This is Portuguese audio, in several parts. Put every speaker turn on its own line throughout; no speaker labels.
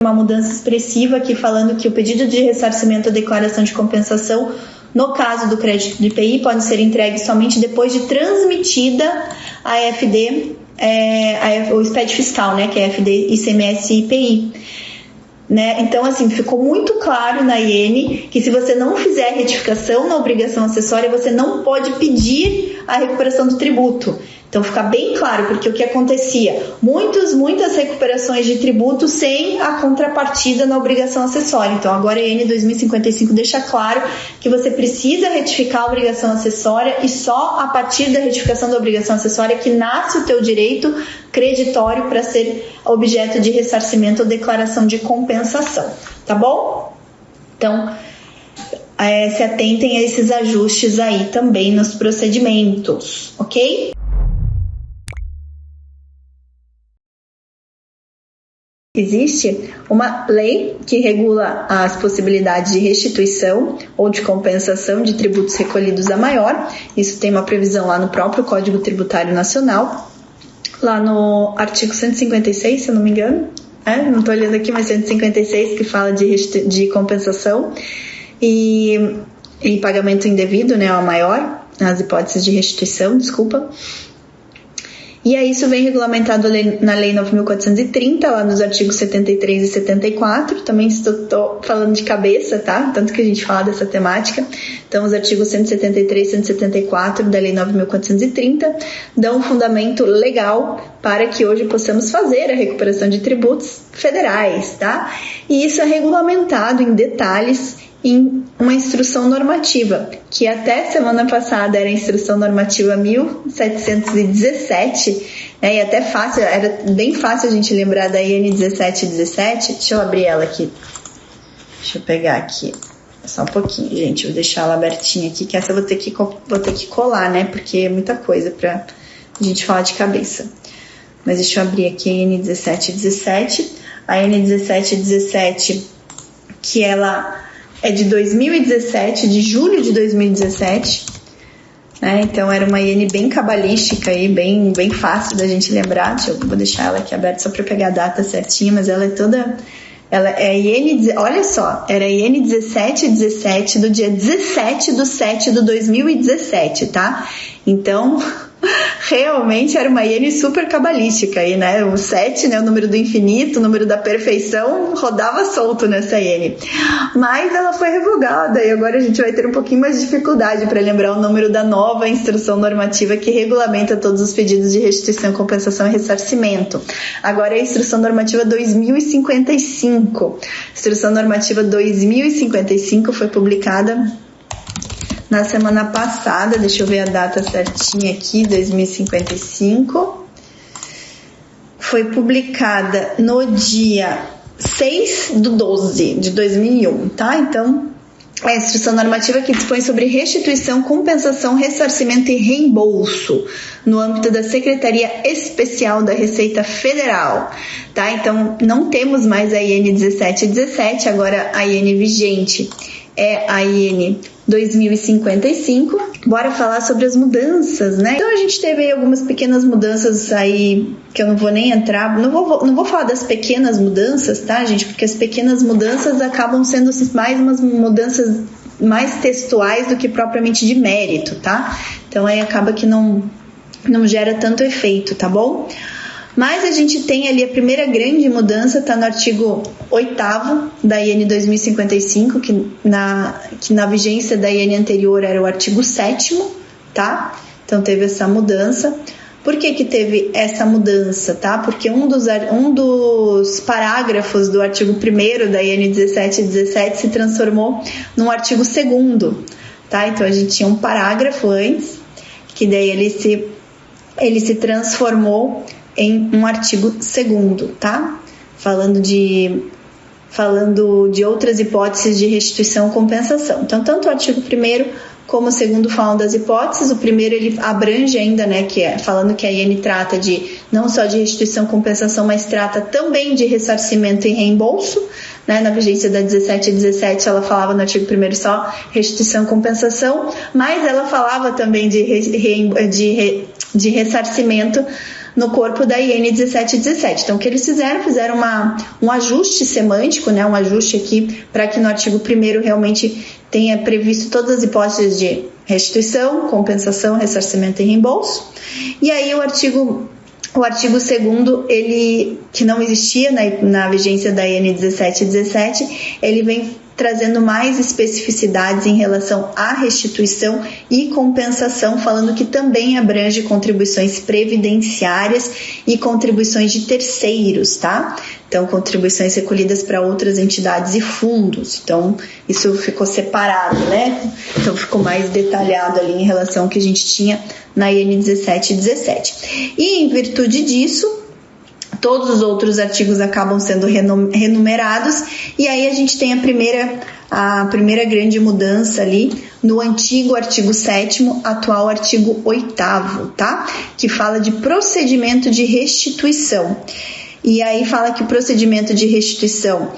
uma mudança expressiva aqui falando que o pedido de ressarcimento ou declaração de compensação, no caso do crédito do IPI, pode ser entregue somente depois de transmitida a FD, o SPED fiscal, né, que é FD, ICMS e IPI. Né? Então, assim, ficou muito claro na IN que se você não fizer retificação na obrigação acessória, você não pode pedir a recuperação do tributo. Então, fica bem claro, porque o que acontecia? Muitas recuperações de tributo sem a contrapartida na obrigação acessória. Então, agora a IN 2055 deixa claro que você precisa retificar a obrigação acessória e só a partir da retificação da obrigação acessória que nasce o teu direito creditório para ser objeto de ressarcimento ou declaração de compensação. Tá bom? Então, se atentem a esses ajustes aí também nos procedimentos, ok? Existe uma lei que regula as possibilidades de restituição ou de compensação de tributos recolhidos a maior. Isso tem uma previsão lá no próprio Código Tributário Nacional, lá no artigo 156, se eu não me engano. Não estou olhando aqui, mas 156, que fala de compensação e pagamento indevido, né, ao maior, nas hipóteses de restituição, desculpa. E aí isso vem regulamentado na Lei 9.430, lá nos artigos 73 e 74, também estou falando de cabeça, tá? Tanto que a gente fala dessa temática. Então, os artigos 173 e 174 da Lei 9.430 dão um fundamento legal para que hoje possamos fazer a recuperação de tributos federais, tá? E isso é regulamentado em detalhes em uma instrução normativa, que até semana passada era a instrução normativa 1717, né, e até fácil, era bem fácil a gente lembrar da IN 1717. Deixa eu abrir ela aqui, deixa eu pegar aqui, só um pouquinho, gente, vou deixar ela abertinha aqui, que essa eu vou ter que colar, né, porque é muita coisa pra gente falar de cabeça. Mas deixa eu abrir aqui a IN 1717, a IN 1717, que ela é de 2017, de julho de 2017, né? Então era uma IN bem cabalística e bem fácil da gente lembrar. Vou deixar ela aqui aberta só para pegar a data certinha, mas ela é toda... Ela é IN, olha só, era IN 1717 do dia 17/7/2017, tá? Então, realmente era uma IN super cabalística aí, né? O 7, né, o número do infinito, o número da perfeição, rodava solto nessa IN. Mas ela foi revogada e agora a gente vai ter um pouquinho mais de dificuldade para lembrar o número da nova instrução normativa que regulamenta todos os pedidos de restituição, compensação e ressarcimento. Agora é a instrução normativa 2055. Instrução normativa 2055 foi publicada na semana passada, deixa eu ver a data certinha aqui, 2055. Foi publicada no dia 6/12/2001, tá? Então, é a instrução normativa que dispõe sobre restituição, compensação, ressarcimento e reembolso no âmbito da Secretaria Especial da Receita Federal, tá? Então, não temos mais a IN 1717, agora a IN vigente é a IN 2055. Bora falar sobre as mudanças, né? Então a gente teve aí algumas pequenas mudanças aí que eu não vou nem entrar, não vou falar das pequenas mudanças, tá, gente? Porque as pequenas mudanças acabam sendo mais umas mudanças mais textuais do que propriamente de mérito, tá? Então aí acaba que não gera tanto efeito, tá bom? Mas a gente tem ali a primeira grande mudança, está no artigo 8º da IN 2055, que na vigência da IN anterior era o artigo 7º, tá? Então teve essa mudança. Por que teve essa mudança, tá? Porque um dos parágrafos do artigo 1º da IN 1717 se transformou num artigo 2º, tá? Então a gente tinha um parágrafo antes, que daí ele se transformou em um artigo 2º, tá? Falando de outras hipóteses de restituição ou compensação. Então, tanto o artigo 1º como o 2º falam das hipóteses. O primeiro ele abrange ainda, né, que é falando que a IN trata de não só de restituição ou compensação, mas trata também de ressarcimento e reembolso, né? Na vigência da 1717 ela falava no artigo 1º só restituição e compensação, mas ela falava também de ressarcimento no corpo da IN 1717. Então, o que eles fizeram um ajuste semântico, né, um ajuste aqui para que no artigo 1º realmente tenha previsto todas as hipóteses de restituição, compensação, ressarcimento e reembolso. E aí o artigo 2º, ele, que não existia na vigência da IN 1717, ele vem trazendo mais especificidades em relação à restituição e compensação, falando que também abrange contribuições previdenciárias e contribuições de terceiros, tá? Então, contribuições recolhidas para outras entidades e fundos. Então, isso ficou separado, né? Então, ficou mais detalhado ali em relação ao que a gente tinha na IN 1717. E, em virtude disso, todos os outros artigos acabam sendo renumerados, e aí a gente tem a primeira grande mudança ali no antigo artigo 7º, atual artigo 8º, tá? Que fala de procedimento de restituição. E aí fala que o procedimento de restituição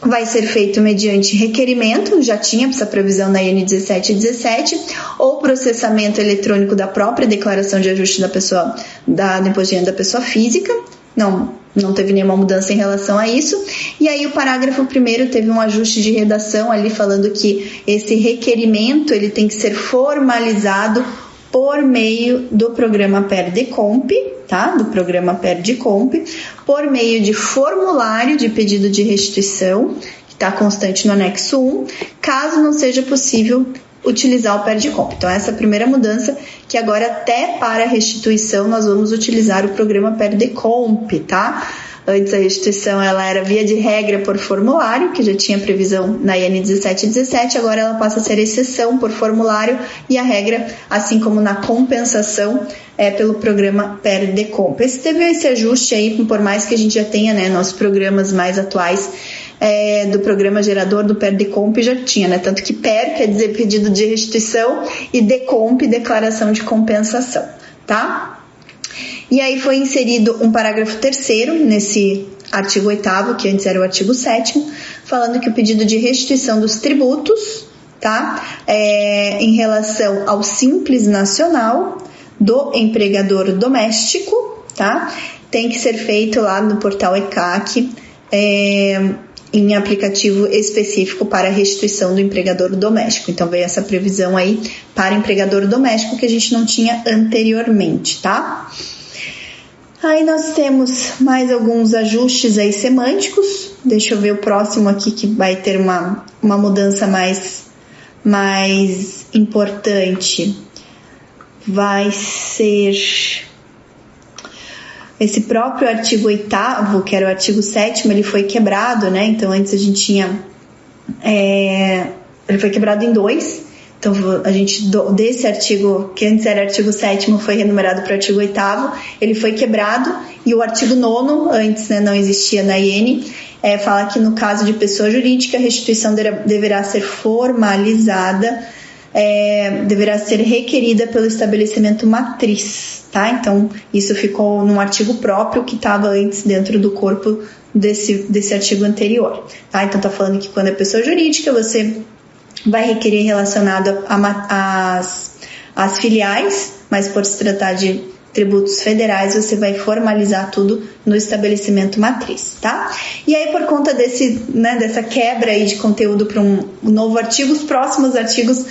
vai ser feito mediante requerimento, já tinha essa previsão na IN 1717, ou processamento eletrônico da própria declaração de ajuste do imposto de renda da pessoa física. Não teve nenhuma mudança em relação a isso. E aí o parágrafo 1º teve um ajuste de redação ali falando que esse requerimento ele tem que ser formalizado por meio do programa PERDECOMP, tá? Do programa PERDECOMP, por meio de formulário de pedido de restituição, que está constante no anexo 1, caso não seja possível utilizar o PERDECOMP. Então, essa é a primeira mudança, que agora até para restituição nós vamos utilizar o programa PERDECOMP, tá? Antes a restituição ela era via de regra por formulário, que já tinha previsão na IN 1717, agora ela passa a ser exceção por formulário e a regra, assim como na compensação, é pelo programa PERDECOMP. Teve esse ajuste aí, por mais que a gente já tenha, né, nossos programas mais atuais do programa gerador do PERDECOMP já tinha, né? Tanto que PER quer dizer pedido de restituição e DECOMP, declaração de compensação, tá? E aí foi inserido um parágrafo 3º nesse artigo 8º, que antes era o artigo 7º, falando que o pedido de restituição dos tributos, tá? Em relação ao Simples Nacional do empregador doméstico, tá? Tem que ser feito lá no portal ECAC, em aplicativo específico para restituição do empregador doméstico. Então veio essa previsão aí para empregador doméstico que a gente não tinha anteriormente, tá? Aí nós temos mais alguns ajustes aí semânticos. Deixa eu ver o próximo aqui que vai ter uma mudança mais importante. Vai ser esse próprio artigo 8º, que era o artigo 7º, ele foi quebrado, né? Então antes a gente tinha ele foi quebrado em 2. Então, a gente, desse artigo, que antes era artigo 7º, foi renumerado para o artigo 8º, ele foi quebrado, e o artigo 9º, antes, né, não existia na IN, fala que no caso de pessoa jurídica, a restituição deverá ser formalizada, deverá ser requerida pelo estabelecimento matriz, tá? Então, isso ficou num artigo próprio que estava antes dentro do corpo desse artigo anterior, tá? Então, tá falando que quando é pessoa jurídica, você vai requerer relacionado às filiais, mas por se tratar de tributos federais, você vai formalizar tudo no estabelecimento matriz, tá? E aí, por conta dessa quebra aí de conteúdo para um novo artigo, os próximos artigos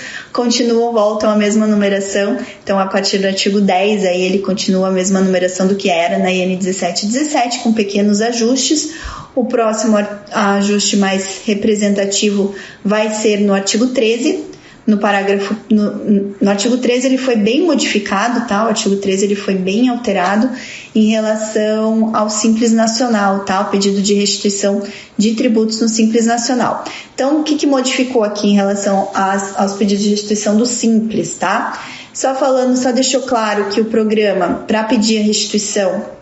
voltam à mesma numeração. Então, a partir do artigo 10, aí ele continua a mesma numeração do que era na IN 1717, com pequenos ajustes. O próximo ajuste mais representativo vai ser no artigo 13, no artigo 13 ele foi bem modificado, tá? O artigo 13 ele foi bem alterado em relação ao Simples Nacional, tá? O pedido de restituição de tributos no Simples Nacional. Então, o que modificou aqui em relação aos pedidos de restituição do Simples, tá? Só deixou claro que o programa para pedir a restituição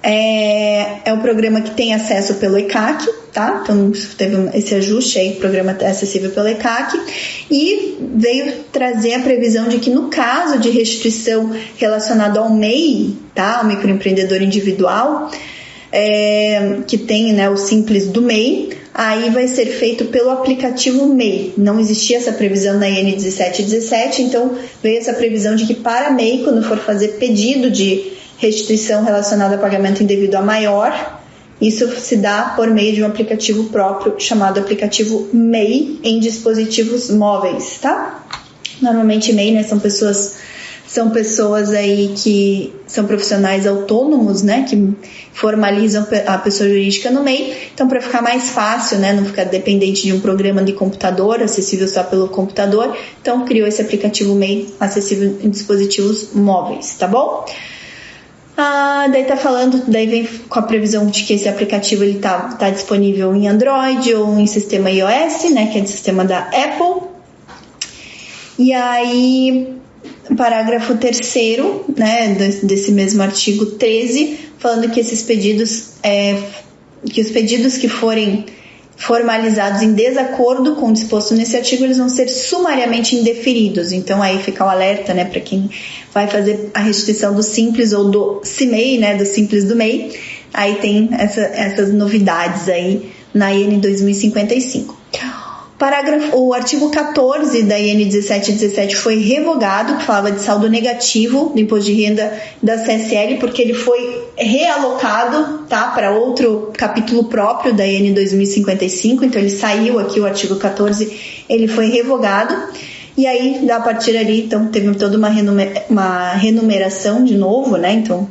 é o programa que tem acesso pelo ECAC, tá? Então teve esse ajuste aí, o programa é acessível pelo ECAC, e veio trazer a previsão de que no caso de restituição relacionado ao MEI, tá? O microempreendedor individual, que tem, né, o Simples do MEI, aí vai ser feito pelo aplicativo MEI. Não existia essa previsão na IN 1717, então veio essa previsão de que para MEI, quando for fazer pedido de restituição relacionada a pagamento indevido a maior, isso se dá por meio de um aplicativo próprio chamado aplicativo MEI em dispositivos móveis, tá? Normalmente MEI, né, são pessoas aí que são profissionais autônomos, né, que formalizam a pessoa jurídica no MEI. Então, para ficar mais fácil, né, não ficar dependente de um programa de computador, acessível só pelo computador, então criou esse aplicativo MEI acessível em dispositivos móveis, tá bom? Daí tá falando, daí vem com a previsão de que esse aplicativo ele tá disponível em Android ou em sistema iOS, né, que é do sistema da Apple. E aí, parágrafo 3º, né, desse mesmo artigo 13, falando que esses pedidos, que os pedidos que forem formalizados em desacordo com o disposto nesse artigo, eles vão ser sumariamente indeferidos. Então aí fica o alerta, né, para quem vai fazer a restituição do Simples ou do CIMEI, né, do Simples do MEI. Aí tem essas novidades aí na IN 2055. O artigo 14 da IN 1717 foi revogado, que falava de saldo negativo do imposto de renda da CSL, porque ele foi realocado, tá, para outro capítulo próprio da IN 2055, então ele saiu aqui, o artigo 14, ele foi revogado, e aí, a partir ali, então, teve toda uma renumeração de novo, né, então,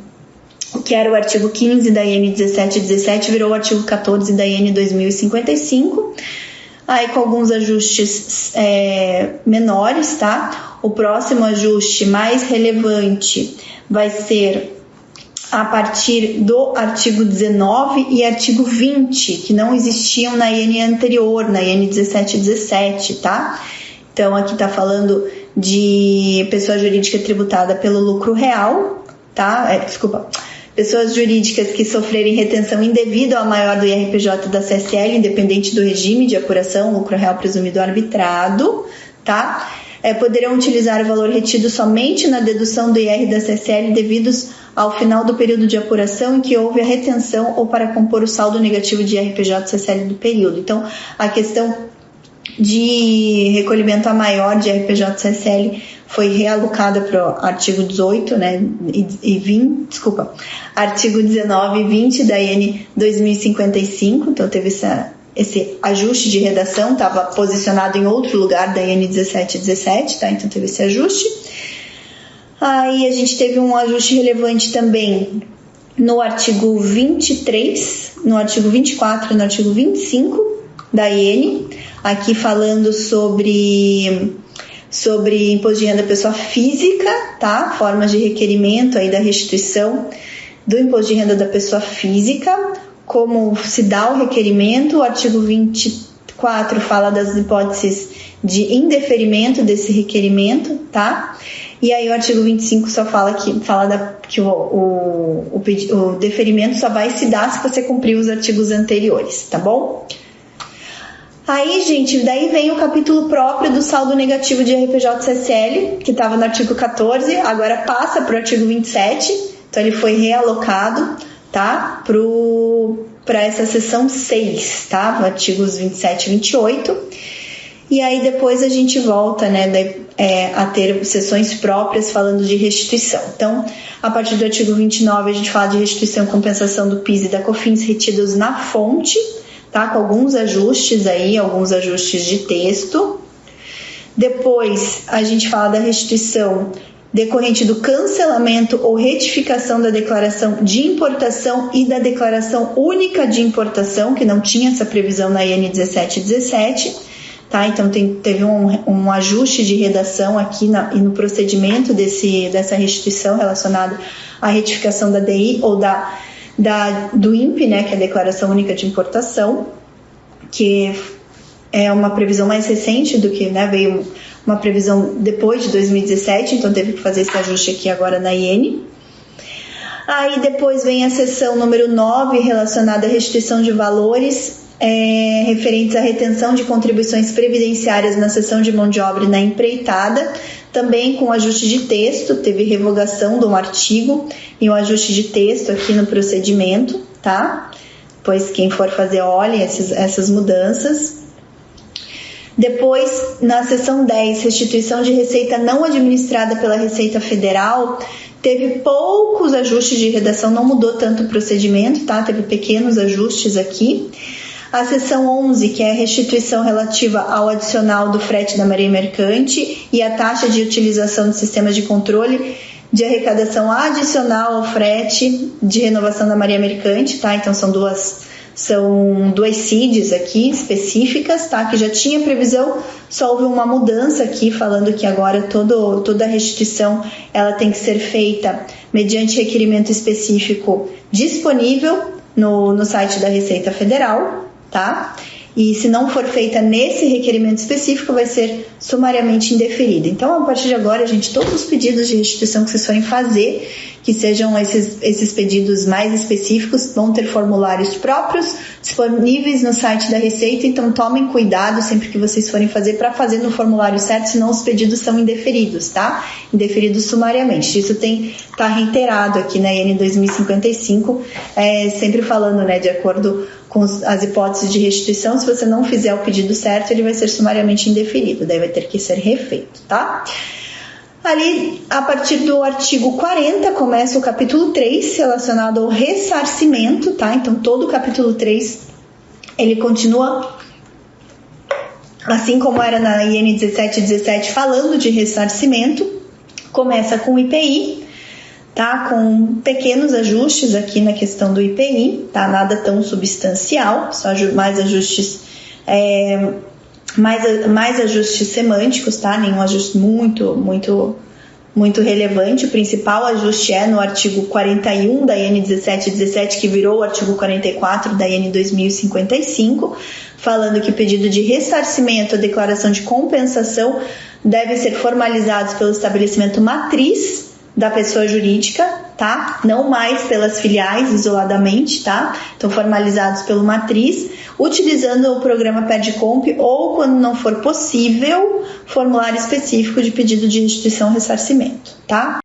o que era o artigo 15 da IN 1717 virou o artigo 14 da IN 2055, aí com alguns ajustes menores, tá? O próximo ajuste mais relevante vai ser a partir do artigo 19 e artigo 20, que não existiam na IN anterior, na IN 1717, tá? Então aqui tá falando de pessoa jurídica tributada pelo lucro real, tá? Pessoas jurídicas que sofrerem retenção indevida ao maior do IRPJ da CSL, independente do regime de apuração, lucro real presumido arbitrado, tá? Poderão utilizar o valor retido somente na dedução do IR da CSL devidos ao final do período de apuração em que houve a retenção ou para compor o saldo negativo de IRPJ CSL do período. Então, a questão de recolhimento a maior de IRPJ CSL foi realocada para o artigo 18, né, artigo 19 e 20 da IN 2055, então teve esse ajuste de redação, estava posicionado em outro lugar da IN 1717, tá, então teve esse ajuste. Aí a gente teve um ajuste relevante também no artigo 23, no artigo 24 e no artigo 25 da IN, aqui falando sobre imposto de renda pessoa física, tá? Formas de requerimento aí da restituição do imposto de renda da pessoa física, como se dá o requerimento. O artigo 24 fala das hipóteses de indeferimento desse requerimento, tá? E aí o artigo 25 só fala que o deferimento só vai se dar se você cumprir os artigos anteriores, tá bom? Aí, gente, daí vem o capítulo próprio do saldo negativo de IRPJ-CSL, que estava no artigo 14, agora passa para o artigo 27, então ele foi realocado, tá, para essa seção 6, tá, artigos 27 e 28, e aí depois a gente volta, né, a ter sessões próprias falando de restituição. Então, a partir do artigo 29 a gente fala de restituição e compensação do PIS e da COFINS retidos na fonte, tá? Com alguns ajustes aí, alguns ajustes de texto. Depois a gente fala da restituição decorrente do cancelamento ou retificação da declaração de importação e da declaração única de importação, que não tinha essa previsão na IN 1717, tá? Então teve um ajuste de redação aqui e no procedimento dessa restituição relacionada à retificação da DI ou do INPE, né, que é a Declaração Única de Importação, que é uma previsão mais recente do que, né, veio uma previsão depois de 2017, então teve que fazer esse ajuste aqui agora na IN. Aí depois vem a seção número 9, relacionada à restituição de valores referentes à retenção de contribuições previdenciárias na seção de mão de obra e na empreitada, também com ajuste de texto, teve revogação de um artigo e um ajuste de texto aqui no procedimento, tá? Pois quem for fazer, olhe essas mudanças. Depois, na seção 10, restituição de receita não administrada pela Receita Federal, teve poucos ajustes de redação, não mudou tanto o procedimento, tá? Teve pequenos ajustes aqui. A seção 11, que é a restituição relativa ao adicional do frete da Marinha Mercante e a taxa de utilização de sistemas de controle de arrecadação adicional ao frete de renovação da Marinha Mercante, tá? Então são duas CIDs aqui específicas, tá? Que já tinha previsão, só houve uma mudança aqui, falando que agora toda a restituição ela tem que ser feita mediante requerimento específico disponível no site da Receita Federal, tá? E se não for feita nesse requerimento específico, vai ser sumariamente indeferida. Então, a partir de agora, gente, todos os pedidos de restituição que vocês forem fazer, que sejam esses pedidos mais específicos, vão ter formulários próprios disponíveis no site da Receita, então tomem cuidado sempre que vocês forem fazer para fazer no formulário certo, senão os pedidos são indeferidos, tá? Indeferidos sumariamente. Isso tá reiterado aqui na IN 2055, sempre falando, né, de acordo com as hipóteses de restituição. Se você não fizer o pedido certo, ele vai ser sumariamente indeferido, daí vai ter que ser refeito, tá? Ali, a partir do artigo 40, começa o capítulo 3, relacionado ao ressarcimento, tá? Então, todo o capítulo 3, ele continua, assim como era na IN 1717, falando de ressarcimento. Começa com o IPI, tá? Com pequenos ajustes aqui na questão do IPI, tá? Nada tão substancial, só mais ajustes mais ajustes semânticos, tá? Nenhum ajuste muito relevante. O principal ajuste é no artigo 41 da IN 1717, que virou o artigo 44 da IN 2055, falando que o pedido de ressarcimento ou declaração de compensação devem ser formalizados pelo estabelecimento matriz da pessoa jurídica, tá? Não mais pelas filiais isoladamente, tá? Então, formalizados pelo matriz, utilizando o programa PERDCOMP ou, quando não for possível, formulário específico de pedido de restituição ou ressarcimento, tá?